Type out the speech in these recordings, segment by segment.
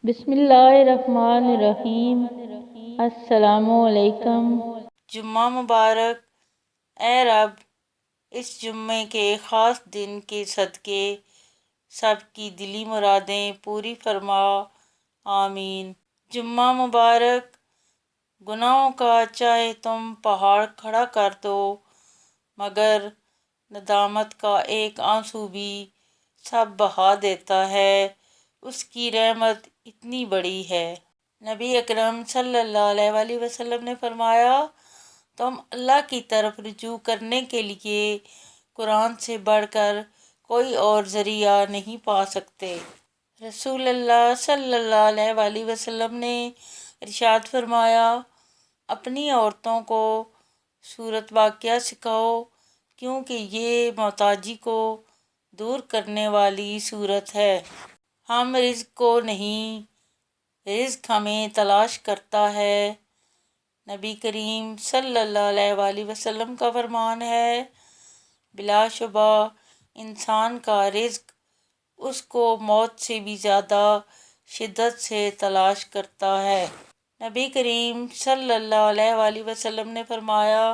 بسم اللہ الرحمن الرحیم۔ السلام علیکم۔ جمعہ مبارک۔ اے رب، اس جمعے کے خاص دن کے صدقے سب کی دلی مرادیں پوری فرما، آمین۔ جمعہ مبارک۔ گناہوں کا چاہے تم پہاڑ کھڑا کر دو، مگر ندامت کا ایک آنسو بھی سب بہا دیتا ہے، اس کی رحمت اتنی بڑی ہے۔ نبی اکرم صلی اللہ علیہ وآلہ وسلم نے فرمایا، تم اللہ کی طرف رجوع کرنے کے لیے قرآن سے بڑھ کر کوئی اور ذریعہ نہیں پا سکتے۔ رسول اللہ صلی اللہ علیہ وآلہ وسلم نے ارشاد فرمایا، اپنی عورتوں کو سورۃ واقعہ سکھاؤ، کیونکہ یہ محتاجی کو دور کرنے والی سورت ہے۔ ہم رزق کو نہیں، رزق ہمیں تلاش کرتا ہے۔ نبی کریم صلی اللہ علیہ وآلہ وسلم کا فرمان ہے، بلا شبہ انسان کا رزق اس کو موت سے بھی زیادہ شدت سے تلاش کرتا ہے۔ نبی کریم صلی اللہ علیہ وآلہ وسلم نے فرمایا،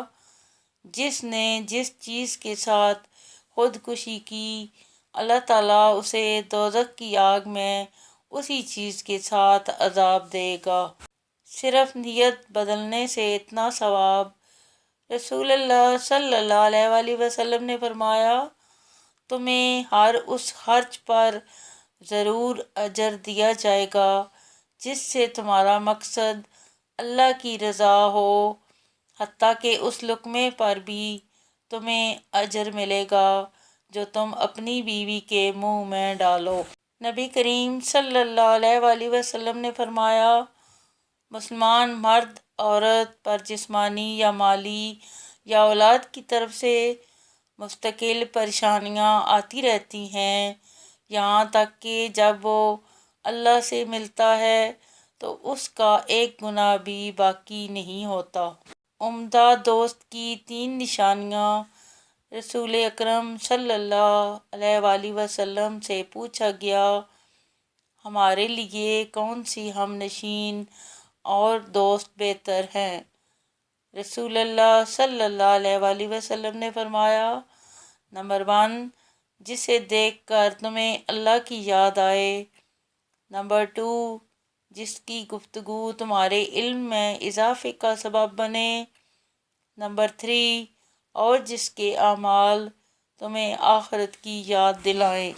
جس نے جس چیز کے ساتھ خودکشی کی، اللہ تعالیٰ اسے دوزخ کی آگ میں اسی چیز کے ساتھ عذاب دے گا۔ صرف نیت بدلنے سے اتنا ثواب۔ رسول اللہ صلی اللہ علیہ وآلہ وسلم نے فرمایا، تمہیں ہر اس خرچ پر ضرور اجر دیا جائے گا جس سے تمہارا مقصد اللہ کی رضا ہو، حتیٰ کہ اس لقمے پر بھی تمہیں اجر ملے گا جو تم اپنی بیوی کے منہ میں ڈالو۔ نبی کریم صلی اللہ علیہ وآلہ وسلم نے فرمایا، مسلمان مرد عورت پر جسمانی یا مالی یا اولاد کی طرف سے مستقل پریشانیاں آتی رہتی ہیں، یہاں تک کہ جب وہ اللہ سے ملتا ہے تو اس کا ایک گناہ بھی باقی نہیں ہوتا۔ عمدہ دوست کی 3 نشانیاں۔ رسول اکرم صلی اللہ علیہ وآلہ وسلم سے پوچھا گیا، ہمارے لیے کون سی ہم نشین اور دوست بہتر ہیں؟ رسول اللہ صلی اللہ علیہ وآلہ وسلم نے فرمایا، نمبر 1، جسے دیکھ کر تمہیں اللہ کی یاد آئے۔ نمبر 2، جس کی گفتگو تمہارے علم میں اضافے کا سبب بنے۔ نمبر 3، اور جس کے اعمال تمہیں آخرت کی یاد دلائیں۔